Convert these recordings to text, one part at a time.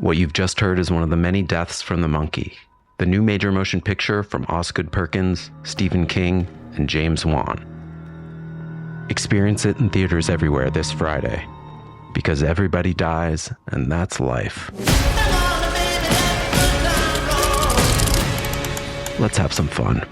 What you've just heard is one of the many deaths from the monkey, the new major motion picture from Osgood Perkins, Stephen King, and James Wan. Experience it in theaters everywhere this Friday, because everybody dies, and that's life. Let's have some fun.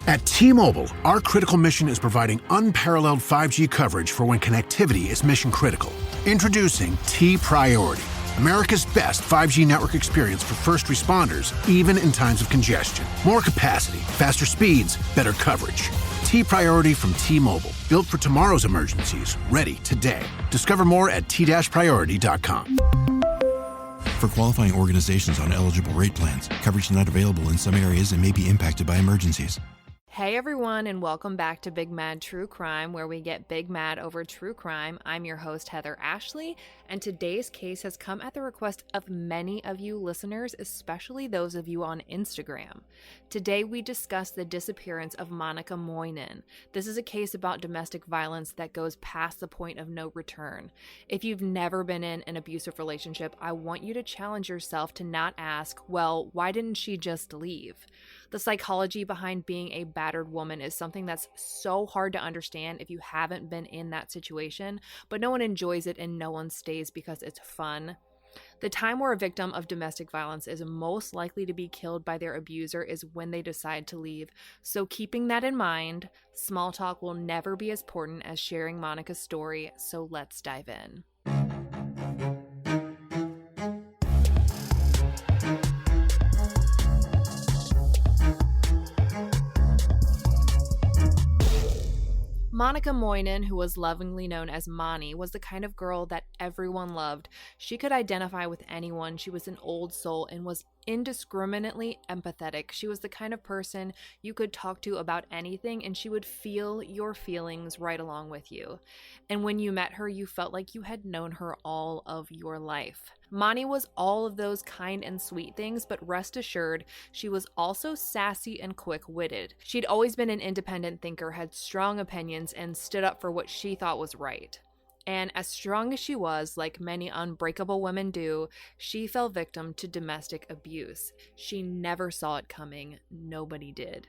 At T-Mobile, our critical mission is providing unparalleled 5G coverage for when connectivity is mission critical. Introducing T-Priority, America's best 5G network experience for first responders, even in times of congestion. More capacity, faster speeds, better coverage. T-Priority from T-Mobile, built for tomorrow's emergencies, ready today. Discover more at t-priority.com. For qualifying organizations on eligible rate plans, coverage not available in some areas and may be impacted by emergencies. Hey everyone, and welcome back to Big Mad True Crime, where we get big mad over true crime. I'm your host, Heather Ashley, and today's case has come at the request of many of you listeners, especially those of you on Instagram. Today we discuss the disappearance of Monica Moynan. This is a case about domestic violence that goes past the point of no return. If you've never been in an abusive relationship, I want you to challenge yourself to not ask, well, why didn't she just leave? The psychology behind being a battered woman is something that's so hard to understand if you haven't been in that situation, but no one enjoys it and no one stays because it's fun. The time where a victim of domestic violence is most likely to be killed by their abuser is when they decide to leave. So keeping that in mind, small talk will never be as important as sharing Monica's story, so let's dive in. Monica Moynan, who was lovingly known as Moni, was the kind of girl that everyone loved. She could identify with anyone. She was an old soul and was indiscriminately empathetic. She was the kind of person you could talk to about anything and she would feel your feelings right along with you. And when you met her, you felt like you had known her all of your life. Moni was all of those kind and sweet things, but rest assured, she was also sassy and quick-witted. She'd always been an independent thinker, had strong opinions, and stood up for what she thought was right. And as strong as she was, like many unbreakable women do, she fell victim to domestic abuse. She never saw it coming. Nobody did.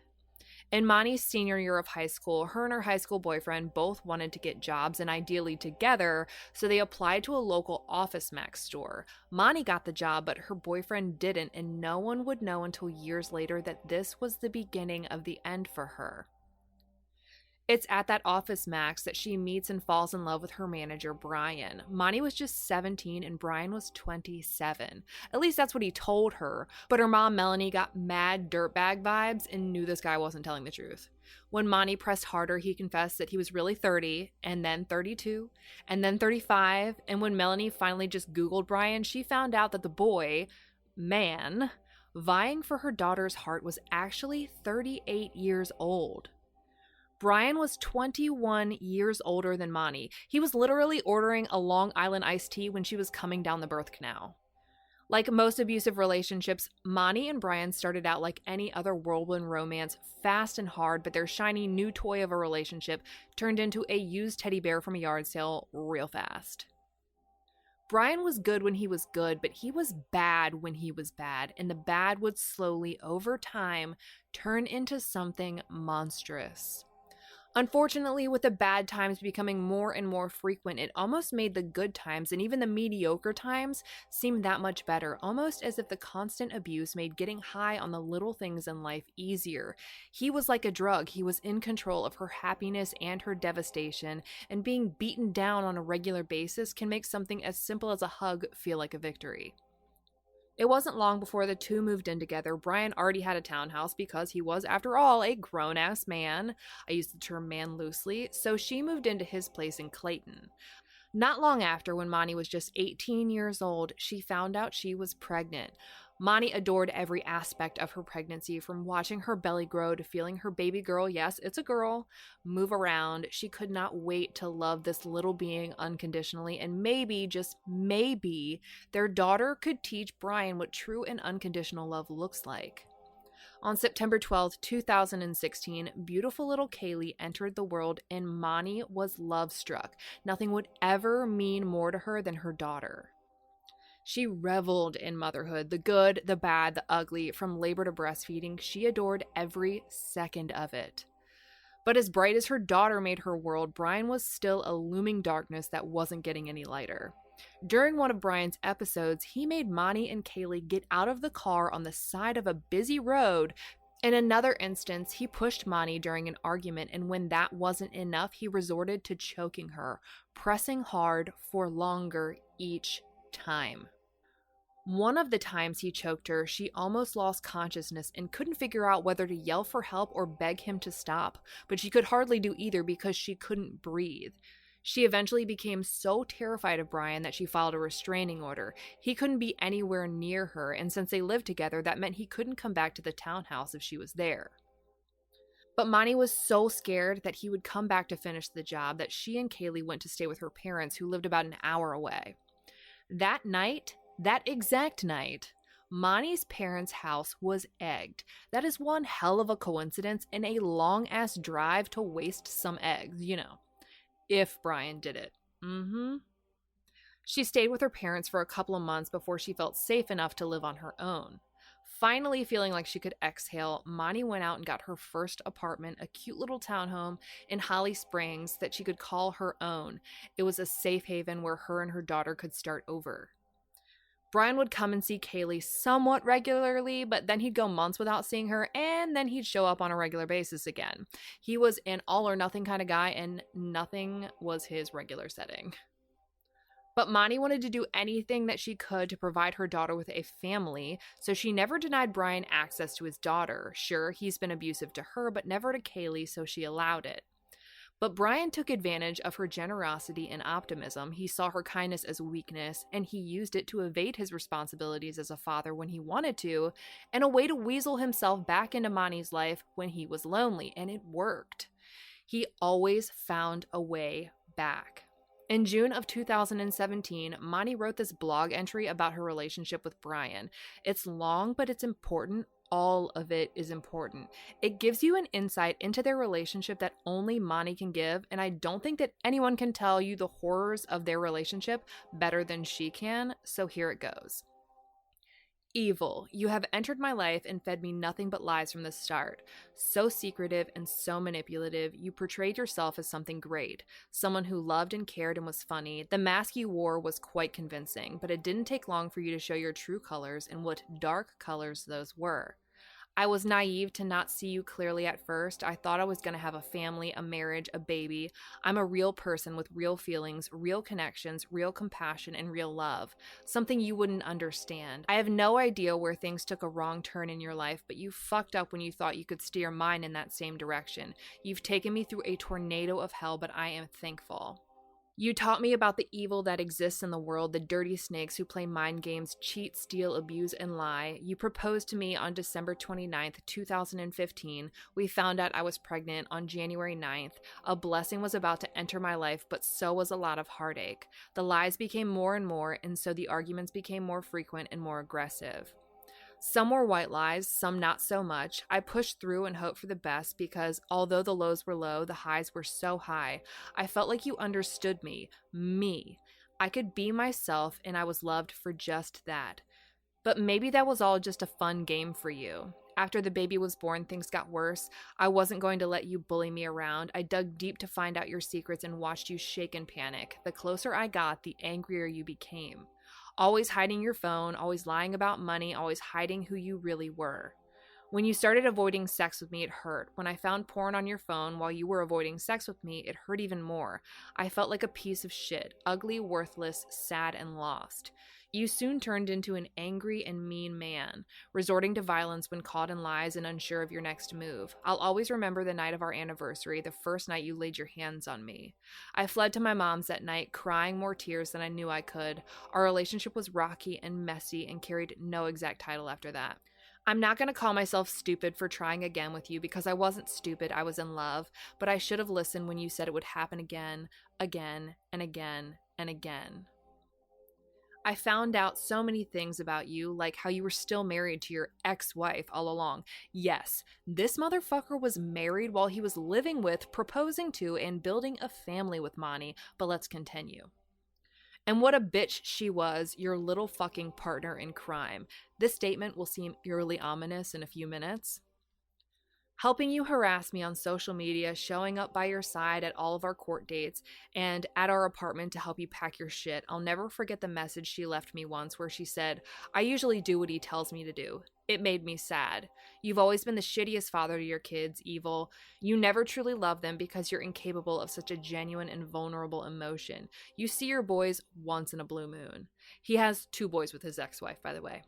In Moni's senior year of high school, her and her high school boyfriend both wanted to get jobs and ideally together, so they applied to a local Office Max store. Moni got the job, but her boyfriend didn't, and no one would know until years later that this was the beginning of the end for her. It's at that Office Max that she meets and falls in love with her manager, Brian. Moni was just 17 and Brian was 27. At least that's what he told her. But her mom, Melanie, got mad dirtbag vibes and knew this guy wasn't telling the truth. When Moni pressed harder, he confessed that he was really 30, and then 32, and then 35. And when Melanie finally just Googled Brian, she found out that the boy, man, vying for her daughter's heart was actually 38 years old. Brian was 21 years older than Moni. He was literally ordering a Long Island iced tea when she was coming down the birth canal. Like most abusive relationships, Moni and Brian started out like any other whirlwind romance, fast and hard, but their shiny new toy of a relationship turned into a used teddy bear from a yard sale real fast. Brian was good when he was good, but he was bad when he was bad, and the bad would slowly, over time, turn into something monstrous. Unfortunately, with the bad times becoming more and more frequent, it almost made the good times and even the mediocre times seem that much better, almost as if the constant abuse made getting high on the little things in life easier. He was like a drug. He was in control of her happiness and her devastation, and being beaten down on a regular basis can make something as simple as a hug feel like a victory. It wasn't long before the two moved in together. Brian already had a townhouse because he was, after all, a grown-ass man. I use the term man loosely, so she moved into his place in Clayton. Not long after, when Moni was just 18 years old, she found out she was pregnant. Moni adored every aspect of her pregnancy, from watching her belly grow to feeling her baby girl, yes, it's a girl, move around. She could not wait to love this little being unconditionally, and maybe, just maybe, their daughter could teach Brian what true and unconditional love looks like. On September 12th, 2016, beautiful little Kaylee entered the world and Moni was love-struck. Nothing would ever mean more to her than her daughter. She reveled in motherhood, the good, the bad, the ugly, from labor to breastfeeding. She adored every second of it. But as bright as her daughter made her world, Brian was still a looming darkness that wasn't getting any lighter. During one of Brian's episodes, he made Monty and Kaylee get out of the car on the side of a busy road. In another instance, he pushed Monty during an argument, and when that wasn't enough, he resorted to choking her, pressing hard for longer each time. One of the times he choked her, she almost lost consciousness and couldn't figure out whether to yell for help or beg him to stop, but she could hardly do either because she couldn't breathe. She eventually became so terrified of Brian that she filed a restraining order. He couldn't be anywhere near her, and since they lived together, that meant he couldn't come back to the townhouse if she was there. But Monty was so scared that he would come back to finish the job that she and Kaylee went to stay with her parents, who lived about an hour away. That exact night, Monty's parents' house was egged. That is one hell of a coincidence and a long-ass drive to waste some eggs, if Brian did it. She stayed with her parents for a couple of months before she felt safe enough to live on her own. Finally feeling like she could exhale, Monty went out and got her first apartment, a cute little townhome in Holly Springs that she could call her own. It was a safe haven where her and her daughter could start over. Brian would come and see Kaylee somewhat regularly, but then he'd go months without seeing her, and then he'd show up on a regular basis again. He was an all-or-nothing kind of guy, and nothing was his regular setting. But Monty wanted to do anything that she could to provide her daughter with a family, so she never denied Brian access to his daughter. Sure, he's been abusive to her, but never to Kaylee, so she allowed it. But Brian took advantage of her generosity and optimism. He saw her kindness as weakness, and he used it to evade his responsibilities as a father when he wanted to, and a way to weasel himself back into Monty's life when he was lonely, and it worked. He always found a way back. In June of 2017, Monty wrote this blog entry about her relationship with Brian. It's long, but it's important. All of it is important. It gives you an insight into their relationship that only Monty can give, and I don't think that anyone can tell you the horrors of their relationship better than she can, so here it goes. Evil, you have entered my life and fed me nothing but lies from the start. So secretive and so manipulative, you portrayed yourself as something great, someone who loved and cared and was funny. The mask you wore was quite convincing, but it didn't take long for you to show your true colors and what dark colors those were. I was naive to not see you clearly at first. I thought I was going to have a family, a marriage, a baby. I'm a real person with real feelings, real connections, real compassion, and real love. Something you wouldn't understand. I have no idea where things took a wrong turn in your life, but you fucked up when you thought you could steer mine in that same direction. You've taken me through a tornado of hell, but I am thankful. You taught me about the evil that exists in the world, the dirty snakes who play mind games, cheat, steal, abuse, and lie. You proposed to me on December 29th, 2015. We found out I was pregnant on January 9th. A blessing was about to enter my life, but so was a lot of heartache. The lies became more and more, and so the arguments became more frequent and more aggressive. Some were white lies, some not so much. I pushed through and hoped for the best because although the lows were low, the highs were so high. I felt like you understood me. I could be myself and I was loved for just that. But maybe that was all just a fun game for you. After the baby was born, things got worse. I wasn't going to let you bully me around. I dug deep to find out your secrets and watched you shake in panic. The closer I got, the angrier you became. Always hiding your phone, always lying about money, always hiding who you really were. When you started avoiding sex with me, it hurt. When I found porn on your phone while you were avoiding sex with me, it hurt even more. I felt like a piece of shit, ugly, worthless, sad, and lost. You soon turned into an angry and mean man, resorting to violence when caught in lies and unsure of your next move. I'll always remember the night of our anniversary, the first night you laid your hands on me. I fled to my mom's that night, crying more tears than I knew I could. Our relationship was rocky and messy and carried no exact title after that. I'm not going to call myself stupid for trying again with you because I wasn't stupid, I was in love, but I should have listened when you said it would happen again, and again, and again. I found out so many things about you, like how you were still married to your ex-wife all along. Yes, this motherfucker was married while he was living with, proposing to, and building a family with Monty, but let's continue. And what a bitch she was, your little fucking partner in crime. This statement will seem eerily ominous in a few minutes. Helping you harass me on social media, showing up by your side at all of our court dates, and at our apartment to help you pack your shit. I'll never forget the message she left me once where she said, "I usually do what he tells me to do." It made me sad. You've always been the shittiest father to your kids, Evil. You never truly love them because you're incapable of such a genuine and vulnerable emotion. You see your boys once in a blue moon. He has 2 boys with his ex-wife, by the way.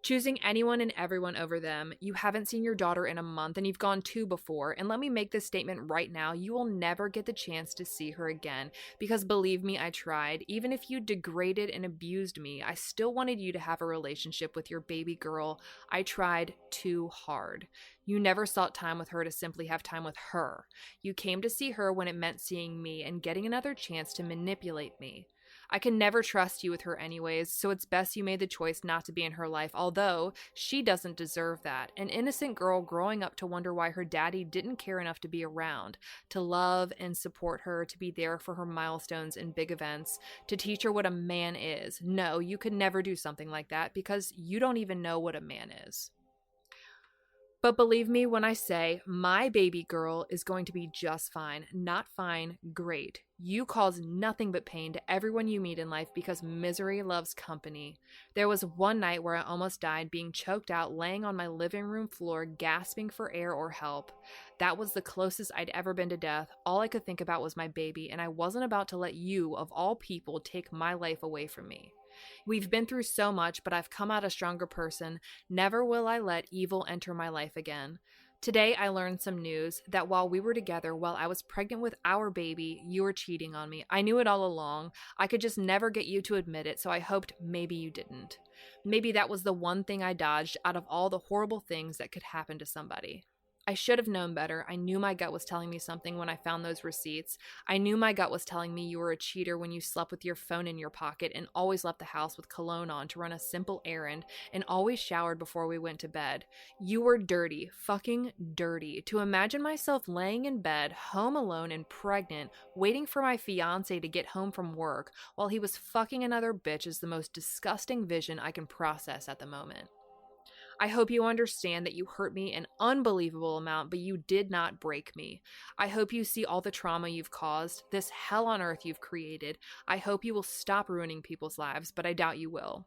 Choosing anyone and everyone over them. You haven't seen your daughter in a month and you've gone 2 before. And let me make this statement right now. You will never get the chance to see her again because believe me, I tried. Even if you degraded and abused me, I still wanted you to have a relationship with your baby girl. I tried too hard. You never sought time with her to simply have time with her. You came to see her when it meant seeing me and getting another chance to manipulate me. I can never trust you with her anyways, so it's best you made the choice not to be in her life, although she doesn't deserve that. An innocent girl growing up to wonder why her daddy didn't care enough to be around, to love and support her, to be there for her milestones and big events, to teach her what a man is. No, you could never do something like that because you don't even know what a man is. But believe me when I say my baby girl is going to be just fine. Not fine, great. You cause nothing but pain to everyone you meet in life because misery loves company. There was one night where I almost died being choked out, laying on my living room floor, gasping for air or help. That was the closest I'd ever been to death. All I could think about was my baby, and I wasn't about to let you, of all people, take my life away from me. We've been through so much, but I've come out a stronger person. Never will I let evil enter my life again. Today, I learned some news that while we were together, while I was pregnant with our baby, you were cheating on me. I knew it all along. I could just never get you to admit it, so I hoped maybe you didn't. Maybe that was the one thing I dodged out of all the horrible things that could happen to somebody. I should have known better. I knew my gut was telling me something when I found those receipts. I knew my gut was telling me you were a cheater when you slept with your phone in your pocket and always left the house with cologne on to run a simple errand and always showered before we went to bed. You were dirty, fucking dirty. To imagine myself laying in bed, home alone and pregnant, waiting for my fiance to get home from work while he was fucking another bitch is the most disgusting vision I can process at the moment. I hope you understand that you hurt me an unbelievable amount, but you did not break me. I hope you see all the trauma you've caused, this hell on earth you've created. I hope you will stop ruining people's lives, but I doubt you will.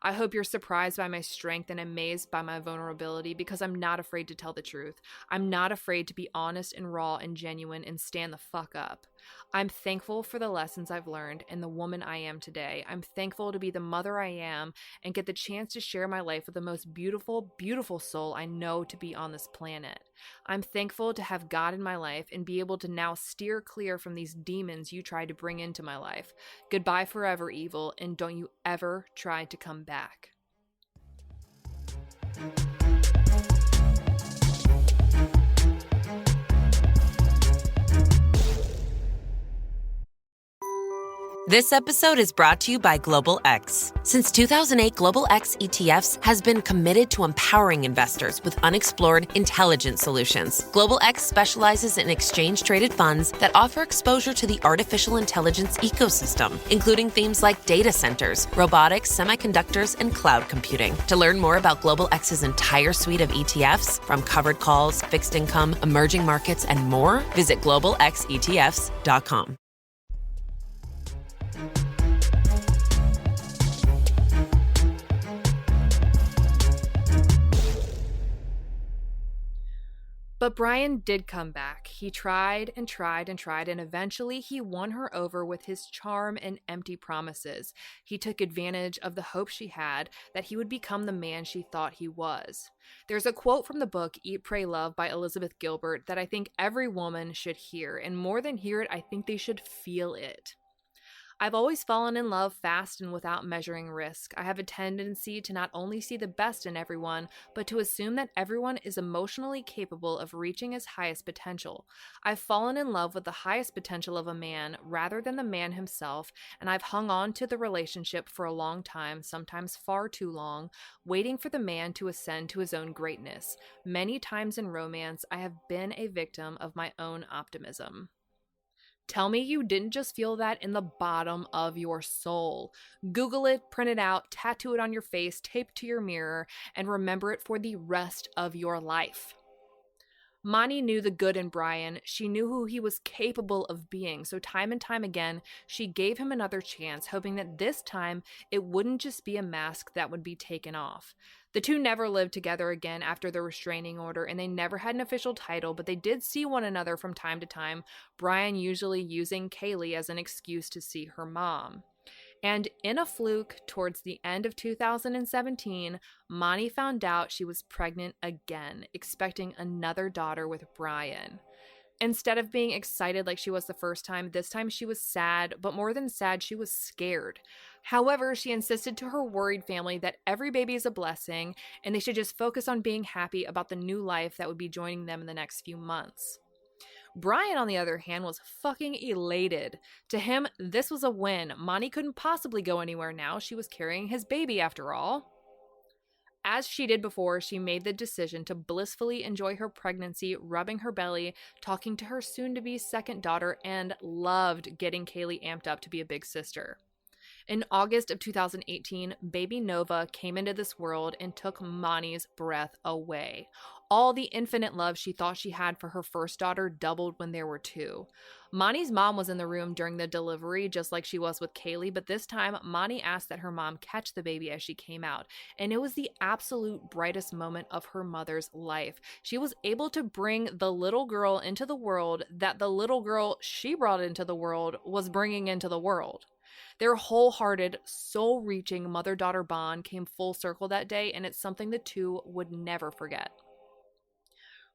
I hope you're surprised by my strength and amazed by my vulnerability because I'm not afraid to tell the truth. I'm not afraid to be honest and raw and genuine and stand the fuck up. I'm thankful for the lessons I've learned and the woman I am today. I'm thankful to be the mother I am and get the chance to share my life with the most beautiful, beautiful soul I know to be on this planet. I'm thankful to have God in my life and be able to now steer clear from these demons you tried to bring into my life. Goodbye forever, evil, and don't you ever try to come back. This episode is brought to you by Global X. Since 2008, Global X ETFs has been committed to empowering investors with unexplored, intelligent solutions. Global X specializes in exchange-traded funds that offer exposure to the artificial intelligence ecosystem, including themes like data centers, robotics, semiconductors, and cloud computing. To learn more about Global X's entire suite of ETFs, from covered calls, fixed income, emerging markets, and more, visit globalxetfs.com. But Brian did come back. He tried and tried and tried, and eventually he won her over with his charm and empty promises. He took advantage of the hope she had that he would become the man she thought he was. There's a quote from the book Eat, Pray, Love by Elizabeth Gilbert that I think every woman should hear, and more than hear it, I think they should feel it. I've always fallen in love fast and without measuring risk. I have a tendency to not only see the best in everyone, but to assume that everyone is emotionally capable of reaching his highest potential. I've fallen in love with the highest potential of a man rather than the man himself, and I've hung on to the relationship for a long time, sometimes far too long, waiting for the man to ascend to his own greatness. Many times in romance, I have been a victim of my own optimism. Tell me you didn't just feel that in the bottom of your soul. Google it, print it out, tattoo it on your face, tape it to your mirror, and remember it for the rest of your life. Monty knew the good in Brian. She knew who he was capable of being. So time and time again, she gave him another chance, hoping that this time it wouldn't just be a mask that would be taken off. The two never lived together again after the restraining order, and they never had an official title, but they did see one another from time to time, Brian usually using Kaylee as an excuse to see her mom. And in a fluke, towards the end of 2017, Monty found out she was pregnant again, expecting another daughter with Brian. Instead of being excited like she was the first time, this time she was sad, but more than sad, she was scared. However, she insisted to her worried family that every baby is a blessing, and they should just focus on being happy about the new life that would be joining them in the next few months. Brian, on the other hand, was fucking elated. To him, this was a win. Monty couldn't possibly go anywhere now. She was carrying his baby after all. As she did before, she made the decision to blissfully enjoy her pregnancy, rubbing her belly, talking to her soon-to-be second daughter, and loved getting Kaylee amped up to be a big sister. In August of 2018, baby Nova came into this world and took Monty's breath away. All the infinite love she thought she had for her first daughter doubled when there were two. Monty's mom was in the room during the delivery, just like she was with Kaylee, but this time, Monty asked that her mom catch the baby as she came out, and it was the absolute brightest moment of her mother's life. She was able to bring the little girl into the world that the little girl she brought into the world was bringing into the world. Their wholehearted, soul-reaching mother-daughter bond came full circle that day, and it's something the two would never forget.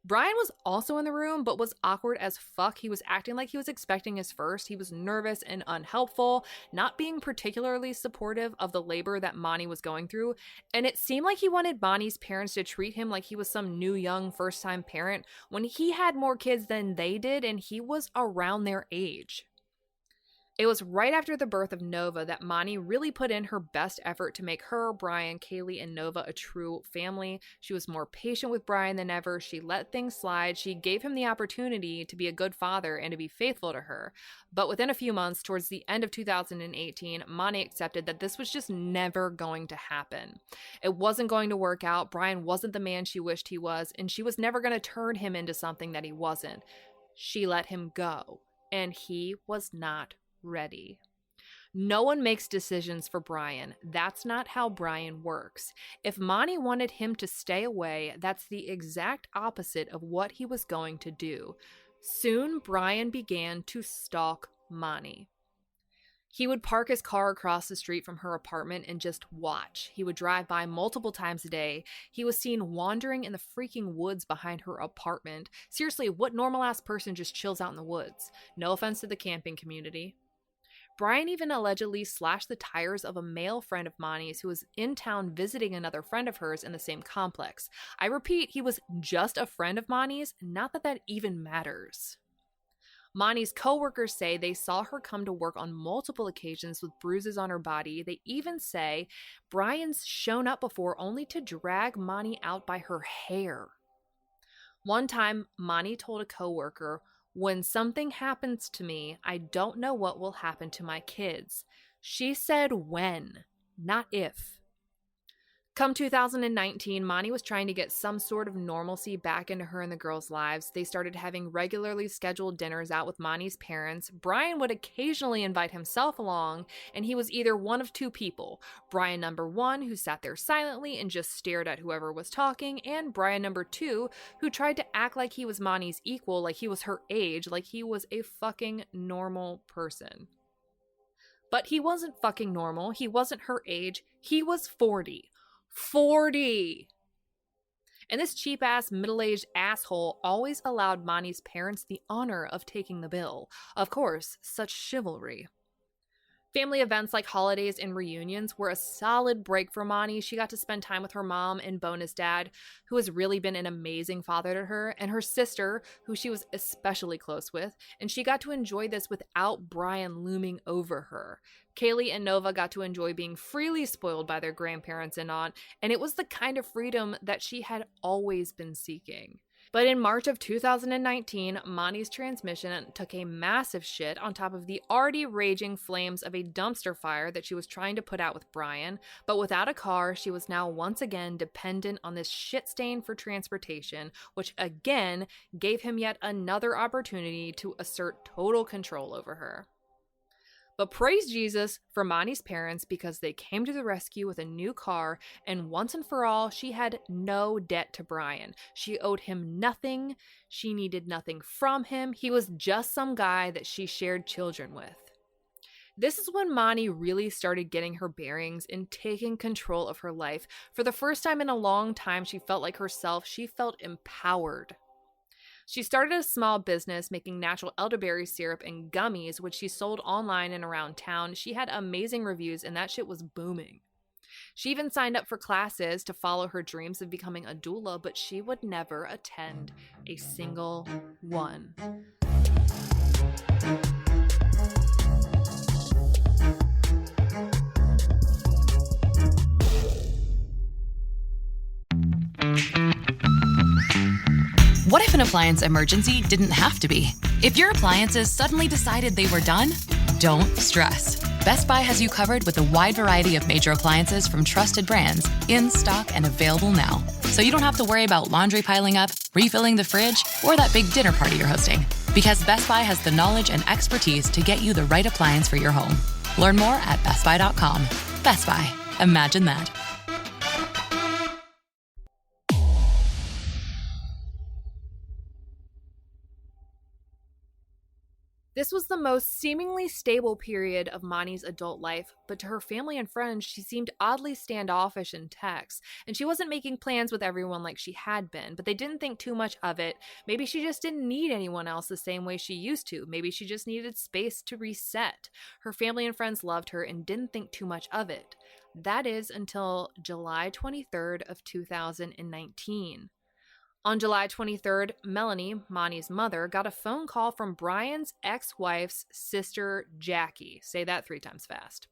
Brian was also in the room, but was awkward as fuck. He was acting like he was expecting his first. He was nervous and unhelpful, not being particularly supportive of the labor that Monty was going through, and it seemed like he wanted Monty's parents to treat him like he was some new young first-time parent when he had more kids than they did, and he was around their age. It was right after the birth of Nova that Monty really put in her best effort to make her, Brian, Kaylee, and Nova a true family. She was more patient with Brian than ever. She let things slide. She gave him the opportunity to be a good father and to be faithful to her. But within a few months, towards the end of 2018, Monty accepted that this was just never going to happen. It wasn't going to work out. Brian wasn't the man she wished he was, and she was never going to turn him into something that he wasn't. She let him go, and he was not ready. No one makes decisions for Brian. That's not how Brian works. If Monty wanted him to stay away, that's the exact opposite of what he was going to do. Soon, Brian began to stalk Monty. He would park his car across the street from her apartment and just watch. He would drive by multiple times a day. He was seen wandering in the freaking woods behind her apartment. Seriously, what normal-ass person just chills out in the woods? No offense to the camping community. Brian even allegedly slashed the tires of a male friend of Monty's who was in town visiting another friend of hers in the same complex. I repeat, he was just a friend of Monty's, not that that even matters. Monty's co-workers say they saw her come to work on multiple occasions with bruises on her body. They even say Brian's shown up before only to drag Monty out by her hair. One time, Monty told a co-worker, "When something happens to me, I don't know what will happen to my kids." She said when, not if. Come 2019, Monty was trying to get some sort of normalcy back into her and the girls' lives. They started having regularly scheduled dinners out with Monty's parents. Brian would occasionally invite himself along, and he was either one of two people. Brian number one, who sat there silently and just stared at whoever was talking, and Brian number two, who tried to act like he was Monty's equal, like he was her age, like he was a fucking normal person. But he wasn't fucking normal. He wasn't her age. He was 40. 40! And this cheap-ass, middle-aged asshole always allowed Monty's parents the honor of taking the bill. Of course, such chivalry. Family events like holidays and reunions were a solid break for Monty. She got to spend time with her mom and bonus dad, who has really been an amazing father to her, and her sister, who she was especially close with, and she got to enjoy this without Brian looming over her. Kaylee and Nova got to enjoy being freely spoiled by their grandparents and aunt, and it was the kind of freedom that she had always been seeking. But in March of 2019, Monty's transmission took a massive shit on top of the already raging flames of a dumpster fire that she was trying to put out with Brian. But without a car, she was now once again dependent on this shit stain for transportation, which again gave him yet another opportunity to assert total control over her. But praise Jesus for Monty's parents because they came to the rescue with a new car, and once and for all, she had no debt to Brian. She owed him nothing. She needed nothing from him. He was just some guy that she shared children with. This is when Monty really started getting her bearings and taking control of her life. For the first time in a long time, she felt like herself. She felt empowered. She started a small business making natural elderberry syrup and gummies, which she sold online and around town. She had amazing reviews, and that shit was booming. She even signed up for classes to follow her dreams of becoming a doula, but she would never attend a single one. What if an appliance emergency didn't have to be? If your appliances suddenly decided they were done, don't stress. Best Buy has you covered with a wide variety of major appliances from trusted brands, in stock and available now. So you don't have to worry about laundry piling up, refilling the fridge, or that big dinner party you're hosting. Because Best Buy has the knowledge and expertise to get you the right appliance for your home. Learn more at bestbuy.com. Best Buy. Imagine that. This was the most seemingly stable period of Monty's adult life, but to her family and friends, she seemed oddly standoffish in texts, and she wasn't making plans with everyone like she had been, but they didn't think too much of it. Maybe she just didn't need anyone else the same way she used to. Maybe she just needed space to reset. Her family and friends loved her and didn't think too much of it. That is until July 23rd of 2019. On July 23rd, Melanie, Monty's mother, got a phone call from Brian's ex-wife's sister, Jackie. Say that 3 times fast.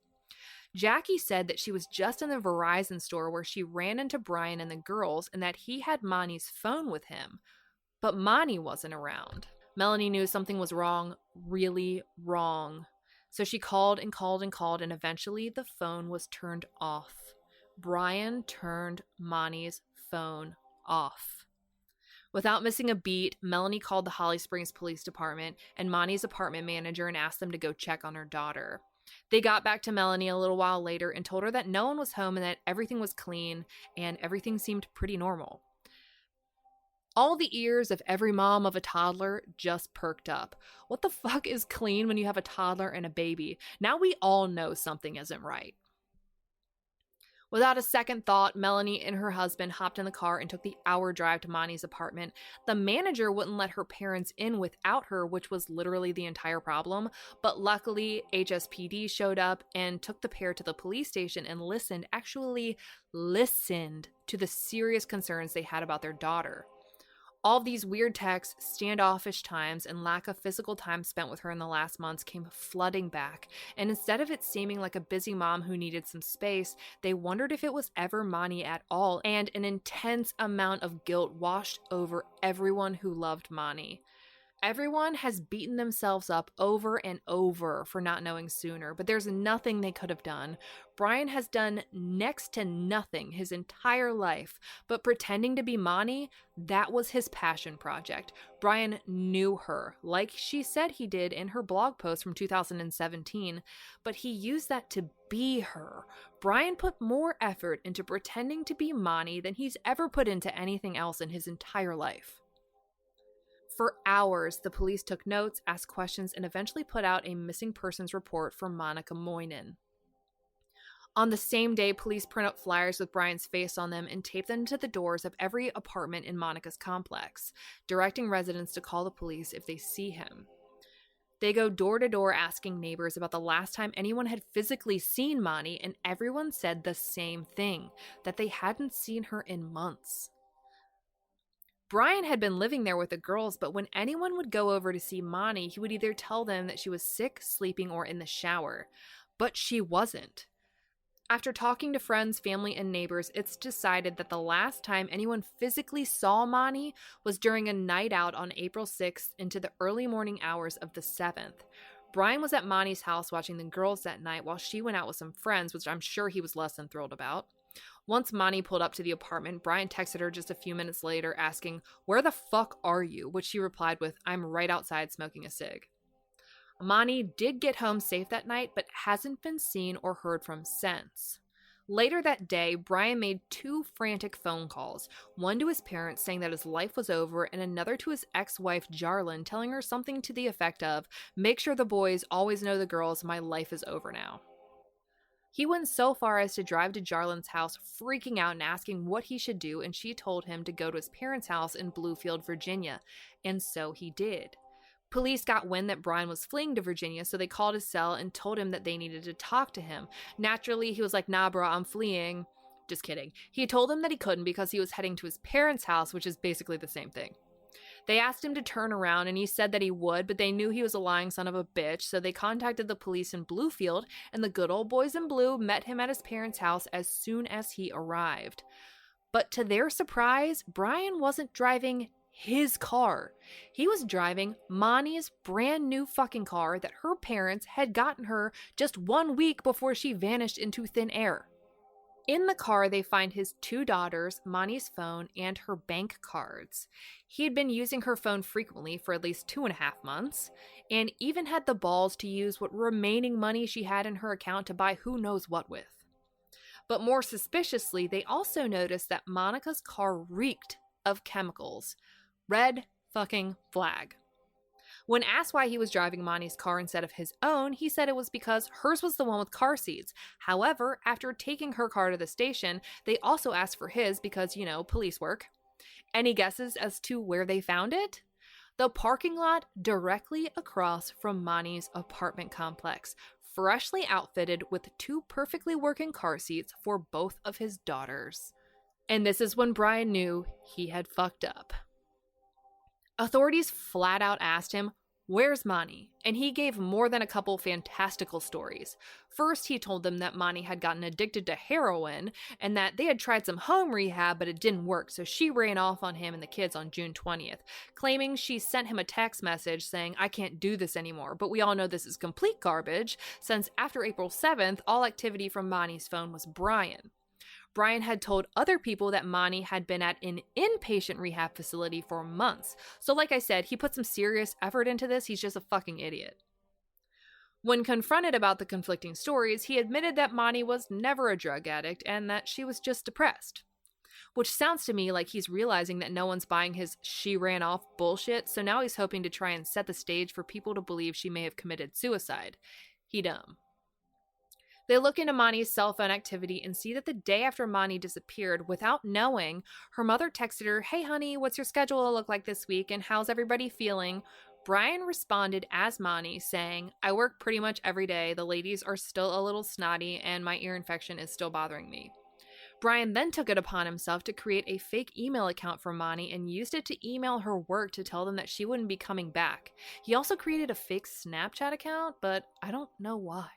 Jackie said that she was just in the Verizon store where she ran into Brian and the girls and that he had Monty's phone with him. But Monty wasn't around. Melanie knew something was wrong, really wrong. So she called and called and called, and eventually the phone was turned off. Brian turned Monty's phone off. Without missing a beat, Melanie called the Holly Springs Police Department and Monty's apartment manager and asked them to go check on her daughter. They got back to Melanie a little while later and told her that no one was home and that everything was clean and everything seemed pretty normal. All the ears of every mom of a toddler just perked up. What the fuck is clean when you have a toddler and a baby? Now we all know something isn't right. Without a second thought, Melanie and her husband hopped in the car and took the hour drive to Monty's apartment. The manager wouldn't let her parents in without her, which was literally the entire problem. But luckily, HSPD showed up and took the pair to the police station and listened to the serious concerns they had about their daughter. All of these weird texts, standoffish times, and lack of physical time spent with her in the last months came flooding back, and instead of it seeming like a busy mom who needed some space, they wondered if it was ever Monty at all, and an intense amount of guilt washed over everyone who loved Monty. Everyone has beaten themselves up over and over for not knowing sooner, but there's nothing they could have done. Brian has done next to nothing his entire life, but pretending to be Monty, that was his passion project. Brian knew her, like she said he did in her blog post from 2017, but he used that to be her. Brian put more effort into pretending to be Monty than he's ever put into anything else in his entire life. For hours, the police took notes, asked questions, and eventually put out a missing persons report for Monica Moynan. On the same day, police print up flyers with Brian's face on them and tape them to the doors of every apartment in Monica's complex, directing residents to call the police if they see him. They go door to door asking neighbors about the last time anyone had physically seen Monty, and everyone said the same thing, that they hadn't seen her in months. Brian had been living there with the girls, but when anyone would go over to see Monty, he would either tell them that she was sick, sleeping, or in the shower. But she wasn't. After talking to friends, family, and neighbors, it's decided that the last time anyone physically saw Monty was during a night out on April 6th into the early morning hours of the 7th. Brian was at Monty's house watching the girls that night while she went out with some friends, which I'm sure he was less than thrilled about. Once Monty pulled up to the apartment, Brian texted her just a few minutes later asking, "Where the fuck are you?" which she replied with, "I'm right outside smoking a cig." Monty did get home safe that night, but hasn't been seen or heard from since. Later that day, Brian made 2 frantic phone calls, one to his parents saying that his life was over, and another to his ex-wife Jarlyn telling her something to the effect of, "Make sure the boys always know the girls, my life is over now." He went so far as to drive to Jarlyn's house, freaking out and asking what he should do, and she told him to go to his parents' house in Bluefield, Virginia, and so he did. Police got wind that Brian was fleeing to Virginia, so they called his cell and told him that they needed to talk to him. Naturally, he was like, "Nah, bro, I'm fleeing." Just kidding. He told them that he couldn't because he was heading to his parents' house, which is basically the same thing. They asked him to turn around, and he said that he would, but they knew he was a lying son of a bitch, so they contacted the police in Bluefield, and the good old boys in blue met him at his parents' house as soon as he arrived. But to their surprise, Brian wasn't driving his car. He was driving Monty's brand new fucking car that her parents had gotten her just 1 week before she vanished into thin air. In the car, they find his 2 daughters, Monty's phone, and her bank cards. He had been using her phone frequently for at least 2.5 months, and even had the balls to use what remaining money she had in her account to buy who knows what with. But more suspiciously, they also noticed that Monica's car reeked of chemicals. Red fucking flag. When asked why he was driving Monty's car instead of his own, he said it was because hers was the one with car seats. However, after taking her car to the station, they also asked for his because, police work. Any guesses as to where they found it? The parking lot directly across from Monty's apartment complex, freshly outfitted with 2 perfectly working car seats for both of his daughters. And this is when Brian knew he had fucked up. Authorities flat out asked him, "Where's Monty?" And he gave more than a couple fantastical stories. First, he told them that Monty had gotten addicted to heroin and that they had tried some home rehab, but it didn't work, so she ran off on him and the kids on June 20th, claiming she sent him a text message saying, "I can't do this anymore." But we all know this is complete garbage, since after April 7th, all activity from Monty's phone was Brian. Brian had told other people that Monty had been at an inpatient rehab facility for months. So like I said, he put some serious effort into this. He's just a fucking idiot. When confronted about the conflicting stories, he admitted that Monty was never a drug addict and that she was just depressed. Which sounds to me like he's realizing that no one's buying his "she ran off" bullshit, so now he's hoping to try and set the stage for people to believe she may have committed suicide. He dumb. They look into Monty's cell phone activity and see that the day after Monty disappeared, without knowing, her mother texted her, "Hey honey, what's your schedule look like this week and how's everybody feeling?" Brian responded as Monty, saying, "I work pretty much every day. The ladies are still a little snotty and my ear infection is still bothering me." Brian then took it upon himself to create a fake email account for Monty and used it to email her work to tell them that she wouldn't be coming back. He also created a fake Snapchat account, but I don't know why.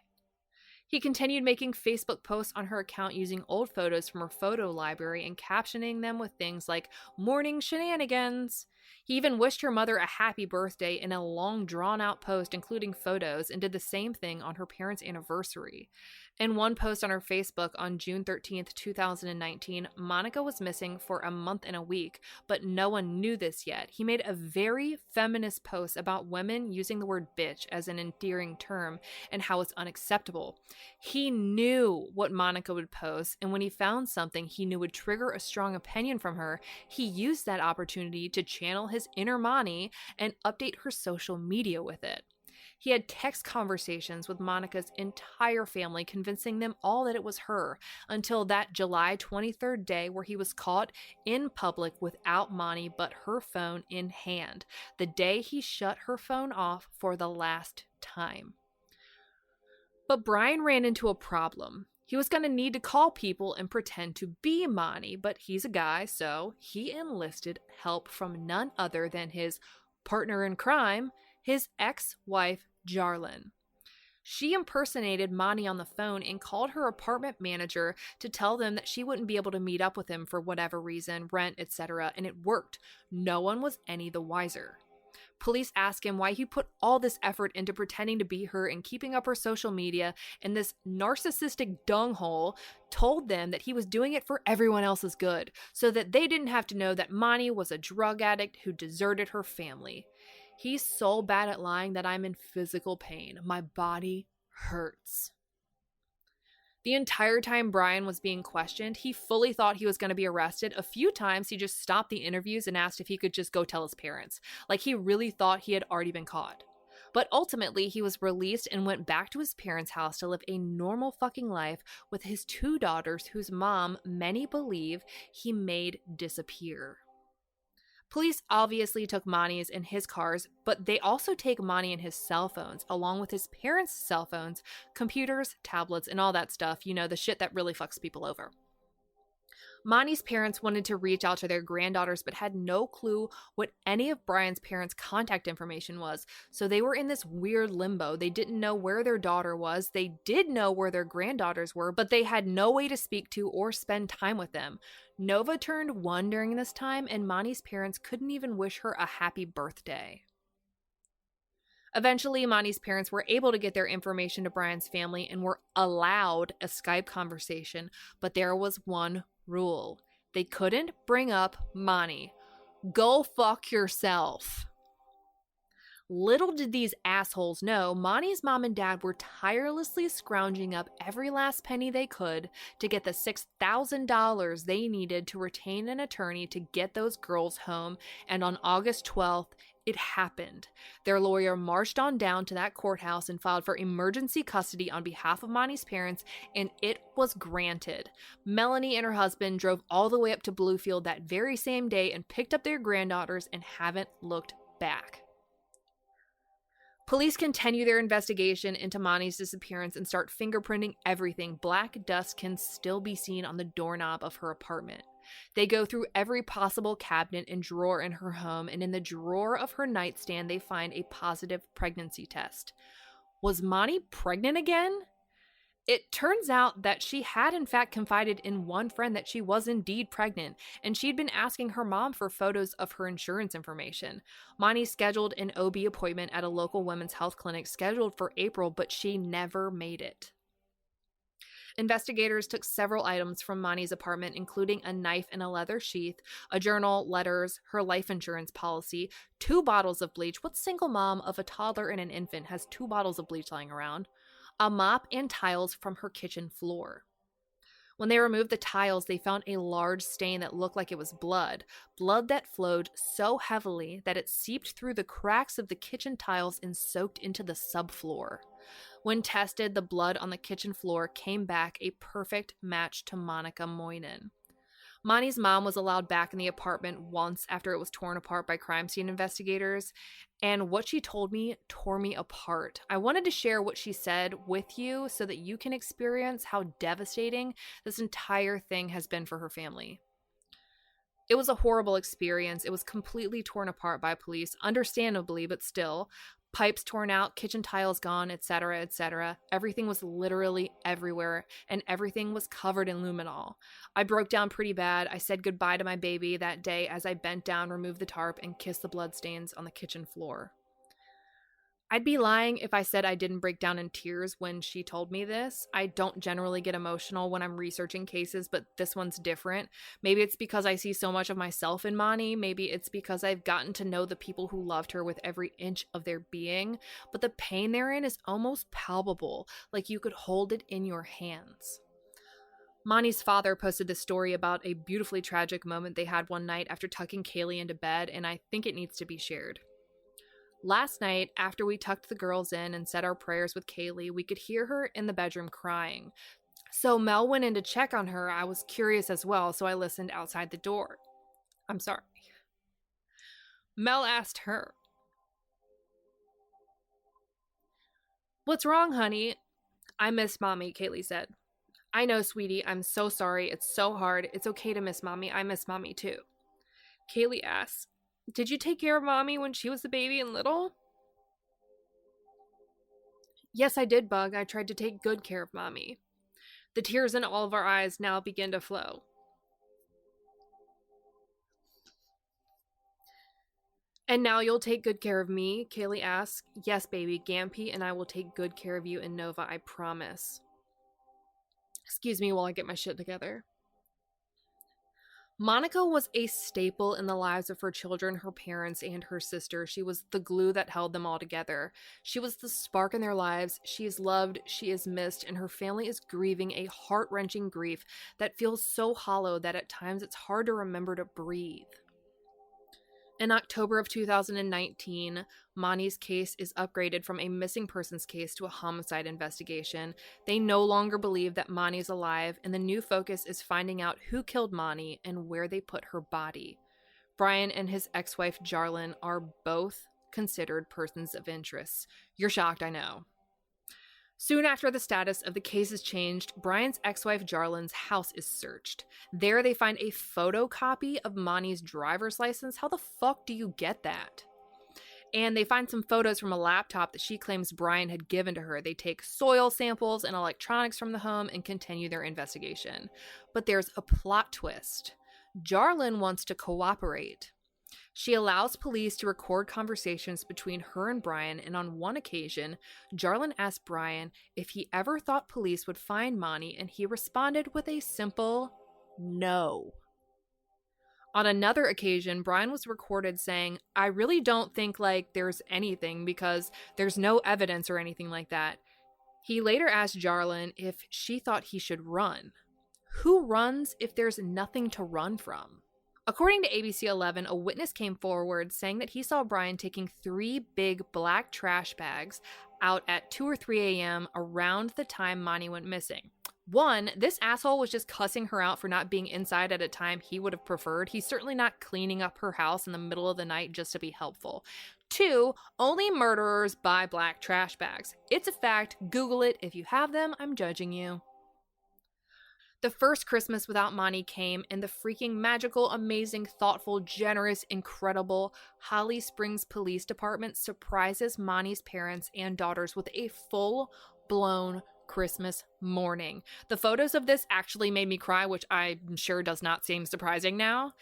He continued making Facebook posts on her account using old photos from her photo library and captioning them with things like "morning shenanigans." He even wished her mother a happy birthday in a long drawn-out post including photos and did the same thing on her parents' anniversary. In one post on her Facebook on June 13th, 2019, Monica was missing for a month and a week, but no one knew this yet. He made a very feminist post about women using the word bitch as an endearing term and how it's unacceptable. He knew what Monica would post, and when he found something he knew would trigger a strong opinion from her, he used that opportunity to channel his inner Monty and update her social media with it. He had text conversations with Monica's entire family, convincing them all that it was her, until that July 23rd day where he was caught in public without Monty but her phone in hand, the day he shut her phone off for the last time. But Brian ran into a problem. He was going to need to call people and pretend to be Monty, but he's a guy, so he enlisted help from none other than his partner in crime, his ex-wife, Jarlyn. She impersonated Monty on the phone and called her apartment manager to tell them that she wouldn't be able to meet up with him for whatever reason, rent, etc., and it worked. No one was any the wiser. Police asked him why he put all this effort into pretending to be her and keeping up her social media, and this narcissistic dunghole told them that he was doing it for everyone else's good, so that they didn't have to know that Monty was a drug addict who deserted her family. He's so bad at lying that I'm in physical pain. My body hurts. The entire time Brian was being questioned, he fully thought he was going to be arrested. A few times he just stopped the interviews and asked if he could just go tell his parents. Like he really thought he had already been caught. But ultimately, he was released and went back to his parents' house to live a normal fucking life with his 2 daughters whose mom, many believe, he made disappear. Police obviously took Monty's and his cars, but they also take Monty and his cell phones, along with his parents' cell phones, computers, tablets, and all that stuff, you know, the shit that really fucks people over. Monty's parents wanted to reach out to their granddaughters but had no clue what any of Brian's parents' contact information was, so they were in this weird limbo. They didn't know where their daughter was. They did know where their granddaughters were, but they had no way to speak to or spend time with them. Nova turned 1 during this time, and Monty's parents couldn't even wish her a happy birthday. Eventually, Monty's parents were able to get their information to Brian's family and were allowed a Skype conversation, but there was one rule. They couldn't bring up Monty. Go fuck yourself. Little did these assholes know, Monty's mom and dad were tirelessly scrounging up every last penny they could to get the $6,000 they needed to retain an attorney to get those girls home, and on August 12th, it happened. Their lawyer marched on down to that courthouse and filed for emergency custody on behalf of Monty's parents, and it was granted. Melanie and her husband drove all the way up to Bluefield that very same day and picked up their granddaughters and haven't looked back. Police continue their investigation into Monty's disappearance and start fingerprinting everything. Black dust can still be seen on the doorknob of her apartment. They go through every possible cabinet and drawer in her home, and in the drawer of her nightstand, they find a positive pregnancy test. Was Monty pregnant again? It turns out that she had in fact confided in one friend that she was indeed pregnant, and she'd been asking her mom for photos of her insurance information. Monty scheduled an OB appointment at a local women's health clinic scheduled for April, but she never made it. Investigators took several items from Monty's apartment, including a knife in a leather sheath, a journal, letters, her life insurance policy, 2 bottles of bleach. What single mom of a toddler and an infant has 2 bottles of bleach lying around? A mop and tiles from her kitchen floor. When they removed the tiles, they found a large stain that looked like it was blood that flowed so heavily that it seeped through the cracks of the kitchen tiles and soaked into the subfloor. When tested, the blood on the kitchen floor came back a perfect match to Monica Moynan. Monty's mom was allowed back in the apartment once after it was torn apart by crime scene investigators, and what she told me tore me apart. I wanted to share what she said with you so that you can experience how devastating this entire thing has been for her family. It was a horrible experience. It was completely torn apart by police, understandably, but still. Pipes torn out, kitchen tiles gone, etc., etc. Everything was literally everywhere, and everything was covered in luminol. I broke down pretty bad. I said goodbye to my baby that day as I bent down, removed the tarp, and kissed the bloodstains on the kitchen floor. I'd be lying if I said I didn't break down in tears when she told me this. I don't generally get emotional when I'm researching cases, but this one's different. Maybe it's because I see so much of myself in Monty. Maybe it's because I've gotten to know the people who loved her with every inch of their being. But the pain therein is almost palpable, like you could hold it in your hands. Monty's father posted this story about a beautifully tragic moment they had one night after tucking Kaylee into bed, and I think it needs to be shared. Last night, after we tucked the girls in and said our prayers with Kaylee, we could hear her in the bedroom crying. So Mel went in to check on her. I was curious as well, so I listened outside the door. I'm sorry. Mel asked her, "What's wrong, honey?" "I miss Mommy," Kaylee said. "I know, sweetie. I'm so sorry. It's so hard. It's okay to miss Mommy. I miss Mommy too." Kaylee asked, "Did you take care of Mommy when she was a baby and little?" Yes, I did, Bug. I tried to take good care of Mommy. The tears in all of our eyes now begin to flow. And now you'll take good care of me? Kaylee asks. Yes, baby. Gampy and I will take good care of you and Nova, I promise. Excuse me while I get my shit together. Monica was a staple in the lives of her children, her parents, and her sister. She was the glue that held them all together. She was the spark in their lives. She is loved, she is missed, and her family is grieving a heart-wrenching grief that feels so hollow that at times it's hard to remember to breathe. In October of 2019, Mani's case is upgraded from a missing persons case to a homicide investigation. They no longer believe that Mani is alive, and the new focus is finding out who killed Mani and where they put her body. Brian and his ex-wife Jarlyn are both considered persons of interest. You're shocked, I know. Soon after the status of the case is changed, Brian's ex-wife Jarlyn's house is searched. There they find a photocopy of Mani's driver's license. How the fuck do you get that? And they find some photos from a laptop that she claims Brian had given to her. They take soil samples and electronics from the home and continue their investigation. But there's a plot twist. Jarlyn wants to cooperate. She allows police to record conversations between her and Brian, and on one occasion, Jarlyn asked Brian if he ever thought police would find Mani, and he responded with a simple no. On another occasion, Brian was recorded saying, I really don't think there's anything because there's no evidence or anything like that. He later asked Jarlyn if she thought he should run. Who runs if there's nothing to run from? According to ABC 11, a witness came forward saying that he saw Brian taking 3 big black trash bags out at 2 or 3 a.m. around the time Mani went missing. 1, this asshole was just cussing her out for not being inside at a time he would have preferred. He's certainly not cleaning up her house in the middle of the night just to be helpful. 2, only murderers buy black trash bags. It's a fact. Google it. If you have them, I'm judging you. The first Christmas without Mani came, and the freaking magical, amazing, thoughtful, generous, incredible Holly Springs Police Department surprises Mani's parents and daughters with a full-blown Christmas morning. The photos of this actually made me cry, which I'm sure does not seem surprising now.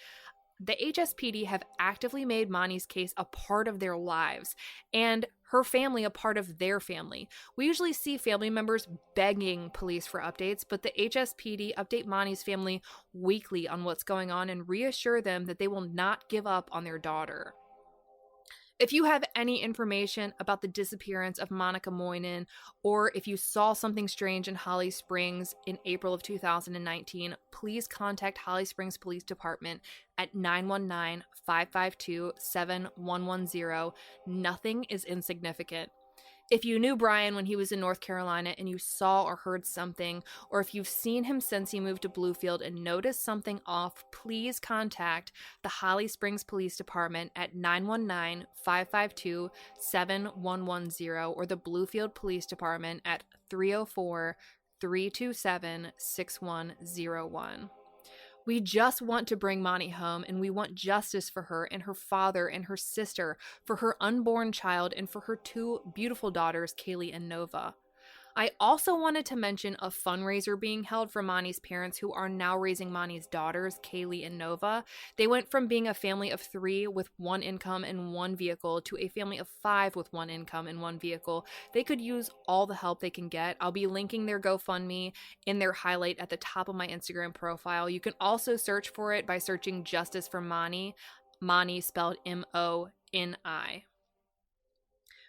The HSPD have actively made Mani's case a part of their lives, and her family a part of their family. We usually see family members begging police for updates, but the HSPD update Mani's family weekly on what's going on and reassure them that they will not give up on their daughter. If you have any information about the disappearance of Monica Moynan, or if you saw something strange in Holly Springs in April of 2019, please contact Holly Springs Police Department at 919-552-7110. Nothing is insignificant. If you knew Brian when he was in North Carolina and you saw or heard something, or if you've seen him since he moved to Bluefield and noticed something off, please contact the Holly Springs Police Department at 919-552-7110 or the Bluefield Police Department at 304-327-6101. We just want to bring Mani home, and we want justice for her and her father and her sister, for her unborn child, and for her 2 beautiful daughters, Kaylee and Nova. I also wanted to mention a fundraiser being held for Mani's parents who are now raising Mani's daughters, Kaylee and Nova. They went from being a family of 3 with 1 income and 1 vehicle to a family of 5 with 1 income and 1 vehicle. They could use all the help they can get. I'll be linking their GoFundMe in their highlight at the top of my Instagram profile. You can also search for it by searching Justice for Mani, Mani spelled M-O-N-I.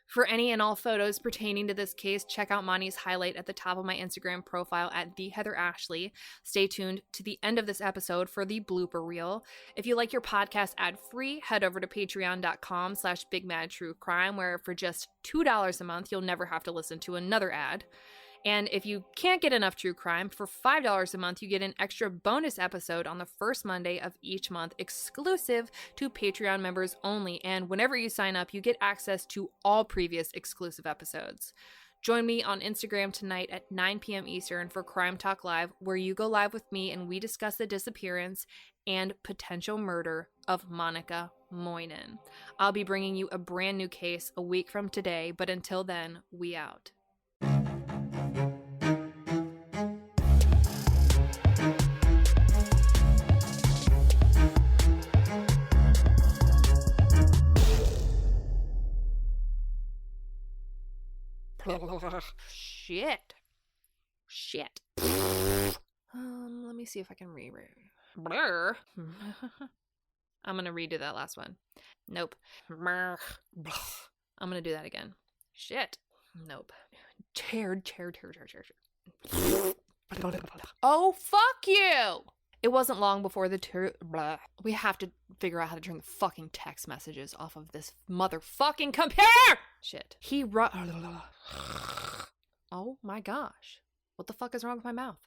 For any and all photos pertaining to this case, check out Mani's highlight at the top of my Instagram profile at @TheHeatherAshley. Stay tuned to the end of this episode for the blooper reel. If you like your podcast ad-free, head over to patreon.com/BigMadTrueCrime, where for just $2 a month, you'll never have to listen to another ad. And if you can't get enough true crime, for $5 a month, you get an extra bonus episode on the first Monday of each month, exclusive to Patreon members only. And whenever you sign up, you get access to all previous exclusive episodes. Join me on Instagram tonight at 9 p.m. Eastern for Crime Talk Live, where you go live with me and we discuss the disappearance and potential murder of Monica Moynan. I'll be bringing you a brand new case a week from today, but until then, we out. Shit. Let me see if I can reread. Blur. I'm gonna redo that last one. Nope. I'm gonna do that again. Shit. Nope. Chair. Oh, fuck you! It wasn't long before we have to figure out how to turn the fucking text messages off of this motherfucking computer! Shit. Oh my gosh. What the fuck is wrong with my mouth?